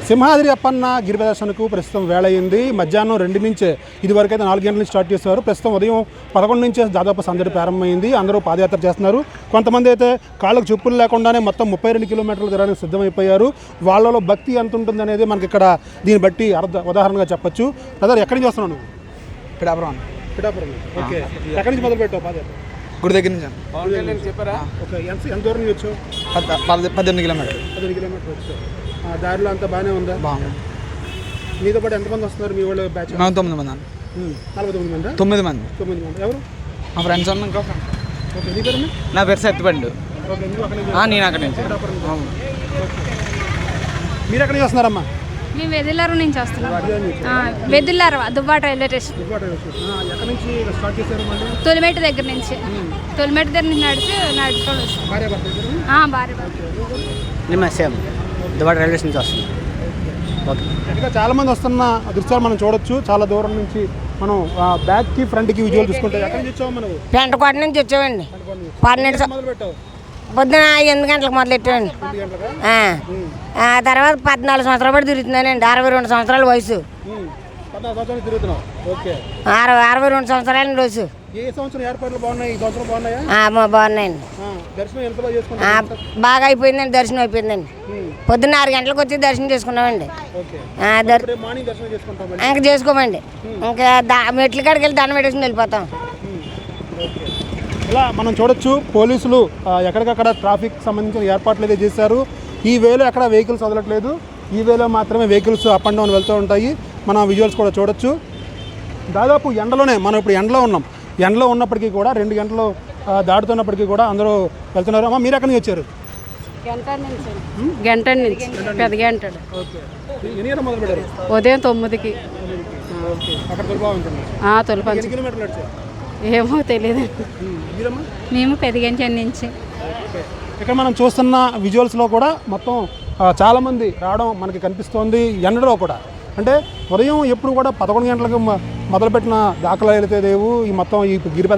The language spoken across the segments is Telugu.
సింహాద్రి అప్పన్న గిరి ప్రదర్శనకు ప్రస్తుతం వేళ అయింది. మధ్యాహ్నం 2 నుంచే ఇదివరకు అయితే 4 గంటల నుంచి స్టార్ట్ చేసేవారు. ప్రస్తుతం ఉదయం 11 నుంచే దాదాపు సందడి ప్రారంభమైంది. అందరూ పాదయాత్ర చేస్తున్నారు. కొంతమంది అయితే కాళ్ళకు చెప్పులు లేకుండానే మొత్తం 32 కిలోమీటర్లు తిరగడానికి సిద్ధమైపోయారు. వాళ్ళలో భక్తి ఎంత ఉంటుంది అనేది మనకి ఇక్కడ దీన్ని బట్టి ఉదాహరణగా చెప్పొచ్చు. బ్రదర్, ఎక్కడి నుంచి వస్తున్నావు నువ్వు? పిఠాపురం. ఓకే. ఎక్కడి నుంచి మొదలు పెట్టావు పాదయాత్ర? గుడి దగ్గర నుంచి చెప్పారా? ఓకే. ఎంత దూరం నుంచి వచ్చావు? 18 కిలోమీటర్లు. 18 కిలోమీటర్లు వచ్చావు. దారిలో అంతా బాగానే ఉందా? బాగుంది. మీతో పాటు ఎంతమంది వస్తున్నారు? మీ వాళ్ళు బ్యాచ్? మేము 9 మంది. 49 మంది? 9 మంది. 9 మంది. ఎవరు? మా ఫ్రెండ్స్ ఉన్నా ఇంకో ఫ్రెండ్. ఓకే. నీ పేరు? నా పేరు సత్తిపండు. ఓకే. నువ్వు అక్కడ నుంచి? నేను అక్కడి నుంచి. మీరు ఎక్కడికి వస్తున్నారమ్మా? మేము వెదిల్లారు నుంచి వస్తున్నాం. వెదిల్లారు దుబ్బాట రైల్వే స్టేషన్. ఎక్కడి నుంచి స్టార్ట్ చేశారు? తొలిమేట దగ్గర నుంచి. తొలిమేట దగ్గర నుంచి నడుచుకొని వస్తాం. భార్య సేమ్ దుబ్బాట రైల్వే స్టేషన్ నుంచి వస్తున్నాం. ఓకే. ఇంకా చాలామంది వస్తున్న దృశ్యాలు మనం చూడొచ్చు. చాలా దూరం నుంచి మనం బ్యాక్కి ఫ్రంట్కి విజువల్ చూసుకుంటే ఎక్కడి నుంచి వచ్చాము? మనం పెంటకోట నుంచి వచ్చామండి. 12 మొదలు పెట్టావు? పొద్దున 8 గంటలకు మొదలెట్టామండి. తర్వాత 14 సంవత్సరాలు పడి తిరుగుతున్నానండి. 62 సంవత్సరాల వయసు. 14 సంవత్సరాలు తిరుగుతున్నావు. ఓకే. 62 సంవత్సరాల వయసు. ఏ సంవత్సరం ఏర్పాట్లు బాగున్నాయి? ఈ సంవత్సరం బాగున్నాయా? బాగున్నాయండి. దర్శనం ఎంత బాగా చేసుకున్నాం? బాగా అయిపోయిందండి. దర్శనం అయిపోయిందండి. పొద్దున్న 6 గంటలకు వచ్చి దర్శనం చేసుకున్నామండి. మార్నింగ్ దర్శనం చేసుకుంటాం. ఇంకా చేసుకోమండి. ఇంకా మెట్ల కాడికి వెళ్ళి దండం పెట్టేసుకుని వెళ్ళిపోతాం. ఇలా మనం చూడొచ్చు. పోలీసులు ఎక్కడికక్కడ ట్రాఫిక్ సంబంధించిన ఏర్పాట్లు అయితే చేశారు. ఈ వేలో ఎక్కడ వెహికల్స్ వదలట్లేదు. ఈ వేలో మాత్రమే వెహికల్స్ అప్ అండ్ డౌన్ వెళ్తూ ఉంటాయి. మనం విజువల్స్ కూడా చూడొచ్చు. దాదాపు ఎండలోనే మనం ఇప్పుడు ఎండలో ఉన్నాం. ఎండలో ఉన్నప్పటికీ కూడా 2 గంటలు దాటుతున్నప్పటికీ కూడా అందరూ వెళ్తున్నారు. అమ్మ, మీరు ఎక్కడి నుంచి వచ్చారు? గంట నుంచి పెద్ద గంట. ఎన్ని గంటలు మొదలు పెట్టారు? ఉదయం 9కి. అక్కడ తొలిపావంచండి. తొలిపాంచ కిలోమీటర్లు వచ్చారు? ఏమో తెలియదు. మేము పెద్దగంచ నుంచి. ఇక్కడ మనం చూస్తున్న విజువల్స్లో కూడా మొత్తం చాలామంది రావడం మనకి కనిపిస్తోంది. ఎండలో కూడా అంటే ఉదయం ఎప్పుడు కూడా 11 గంటలకు మొదలుపెట్టిన దాఖలాలు అయితే లేవు. ఈ మొత్తం ఈ గిరి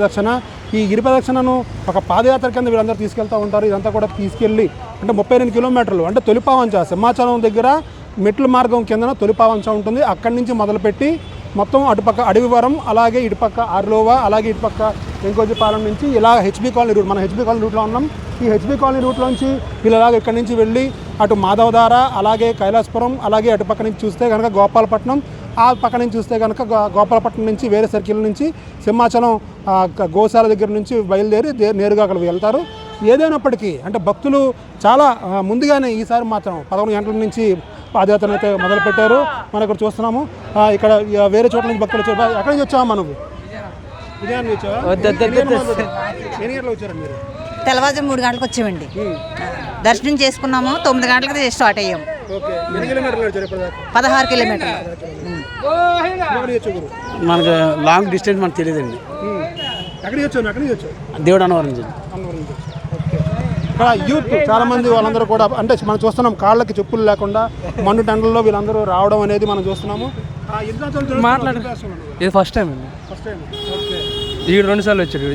ప్రదక్షిణను ఒక పాదయాత్ర కింద వీళ్ళందరూ తీసుకెళ్తూ ఉంటారు. ఇదంతా కూడా తీసుకెళ్ళి అంటే 32 కిలోమీటర్లు అంటే తొలిపావంచ సింహాచలం దగ్గర మెట్ల మార్గం కిందన తొలిపావంచ ఉంటుంది. అక్కడి నుంచి మొదలుపెట్టి మొత్తం అటుపక్క అడవివరం, అలాగే ఇటుపక్క ఆర్లోవా, అలాగే ఇటుపక్క వెంకోజీపాలెం నుంచి ఇలా హెచ్బీ కాలనీ రూట్, మనం హెచ్బీ కాలనీ రూట్లో ఉన్నాం. ఈ హెచ్బీ కాలనీ రూట్లోంచి వీళ్ళలాగా ఇక్కడి నుంచి వెళ్ళి అటు మాధవధార, అలాగే కైలాసపురం, అలాగే అటుపక్క నుంచి చూస్తే కనుక గోపాలపట్నం, ఆ పక్క నుంచి చూస్తే కనుక గోపాలపట్నం నుంచి వేరే సర్కిల్ నుంచి సింహాచలం గోశాల దగ్గర నుంచి బయలుదేరి నేరుగా అక్కడ వెళ్తారు. ఏదైనప్పటికీ అంటే భక్తులు చాలా ముందుగానే ఈసారి మాత్రం 11 గంటల నుంచి పాదయాత్రను అయితే మొదలుపెట్టారు. మనం ఇక్కడ చూస్తున్నాము. ఇక్కడ వేరే చోట్ల నుంచి భక్తులు వచ్చారు. ఎక్కడి నుంచి వచ్చావా? మనకు విజయాన్ని వచ్చావా? ఎన్ని గంటలు వచ్చారండి మీరు? తెల్లవారుజాము 3 గంటలకు వచ్చామండి. దర్శనం చేసుకున్నాము. 9 గంటలకు స్టార్ట్ అయ్యాము. 16 కిలోమీటర్లు. మనకు లాంగ్ డిస్టెన్స్ మనకు తెలియదండి. దేవుడు అన్నవరం నుంచి. ఇక్కడ యూత్ చాలామంది వాళ్ళందరూ కూడా అంటే మనం చూస్తున్నాం కాళ్ళకి చెప్పులు లేకుండా మండు టెండల్లో వీళ్ళందరూ రావడం అనేది మనం చూస్తున్నాము. ఇది ఫస్ట్ టైం అండి. ఈ 2 సార్లు వచ్చాడు.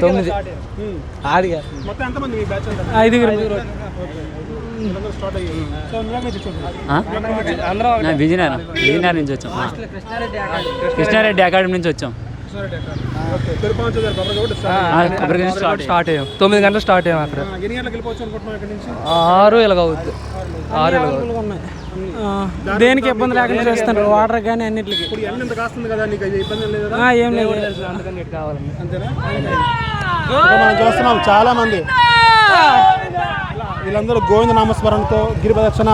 9 విజయనగరం నుంచి వచ్చాం. కృష్ణారెడ్డి అకాడమీ నుంచి వచ్చాం. స్టార్ట్ అయ్యాం 9 గంటలు స్టార్ట్ అయ్యాం. అక్కడ 6 ఇలాగ అవుద్ది. 6 ఇలాగ దేనికి ఇబ్బంది లేకుండా చేస్తాను. వాటర్ కానీ అన్నింటికి ఏం లేదు. మనం చూస్తున్నాం చాలా మంది వీళ్ళందరూ గోవింద నామస్మరణతో గిరి ప్రదక్షిణ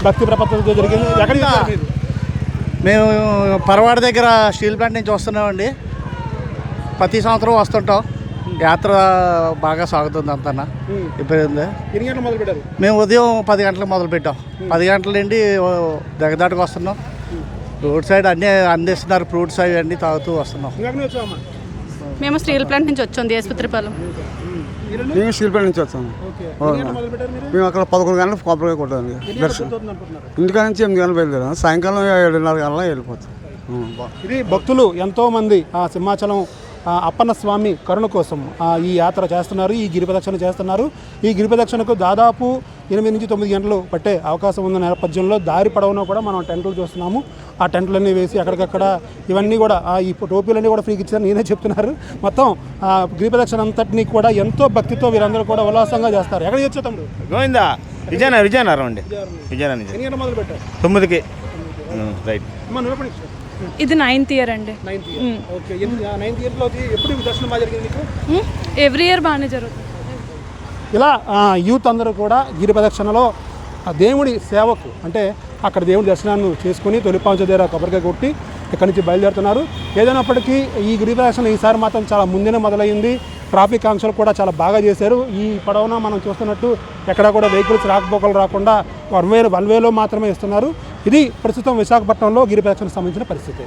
భక్తి ప్రపత్తులతో జరిగింది. ఎక్కడికి? మేము పరవాడ దగ్గర స్టీల్ ప్లాంట్ నుంచి వస్తున్నామండి. ప్రతి సంవత్సరం వస్తుంటాం. యాత్ర బాగా సాగుతుంది అంతా. ఇబ్బంది ఉంది. ఎన్ని గంటలు మొదలు పెట్టారు? మేము ఉదయం 10 గంటలకు మొదలు పెట్టాం. 10 గంటల నుండి దగ్గదాటుకు వస్తున్నాం. రోడ్ సైడ్ అన్నీ అందిస్తున్నారు. ఫ్రూట్స్ అవి అన్నీ తాగుతూ వస్తున్నాం. మేము స్టీల్ ప్లాంట్ నుంచి వచ్చాం. దేశపత్రిపాలెం. మేము స్టీల్ ప్లాంట్ నుంచి వచ్చాము. మేము అక్కడ 11 గంటలకు కొబ్బరికాయ కొట్టాము. ఇంటికా నుంచి 8 గంటలు బయలుదేరాం. సాయంకాలం 7:30 గంటల వెళ్ళిపోతాం. ఇది భక్తులు ఎంతోమంది సింహాచలం అప్పన్న స్వామి కరుణ కోసం ఈ యాత్ర చేస్తున్నారు. ఈ గిరి ప్రదక్షిణ చేస్తున్నారు. ఈ గిరి ప్రదక్షిణకు దాదాపు 8 నుంచి 9 గంటలు పట్టే అవకాశం ఉన్న నేపథ్యంలో దారి పొడవునా కూడా మనం టెంట్లు చూస్తున్నాము. ఆ టెంట్లన్నీ వేసి అక్కడికక్కడ ఇవన్నీ కూడా ఈ టోపీలన్నీ కూడా ఫ్రీకి ఇచ్చారు, నేనే చెప్తున్నారు. మొత్తం గిరి ప్రదక్షిణ అంతటినీ కూడా ఎంతో భక్తితో వీరందరూ కూడా ఉల్లాసంగా చేస్తారు. ఎక్కడికి వచ్చా తమ్ముడు? గోవిందా విజయనగరం అండి. విజయనగరం ఎన్ని గంటలు మొదలు పెట్టారు? 9కి. రైట్. అమ్మ నువ్వు ఎప్పుడు ఇచ్చావు? ఇది 9th ఇయర్ అండి. 9th year. ఓకే. 9th ఇయర్లో ఎప్పుడు దర్శనం బాగా జరిగింది నీకు? ఎవ్రీ ఇయర్ బాగానే జరుగుతుంది. ఇలా యూత్ అందరూ కూడా గిరి ప్రదక్షిణలో ఆ దేవుడి సేవకు అంటే అక్కడ దేవుడి దర్శనాన్ని చేసుకుని తొలిపాంచ దగ్గర కొబ్బరికాయ కొట్టి ఇక్కడి నుంచి బయలుదేరుతున్నారు. ఏదైనప్పటికీ ఈ గిరి ప్రదక్షిణ ఈసారి మాత్రం చాలా ముందునే మొదలైంది. ట్రాఫిక్ ఆంక్షలు కూడా చాలా బాగా చేశారు. ఈ పొడవున మనం చూస్తున్నట్టు ఎక్కడా కూడా వెహికల్స్ రాకపోకలు రాకుండా వన్ వేలో మాత్రమే ఇస్తున్నారు. ఇది ప్రస్తుతం విశాఖపట్నంలో గిరి ప్రదక్షిణకు సంబంధించిన పరిస్థితి.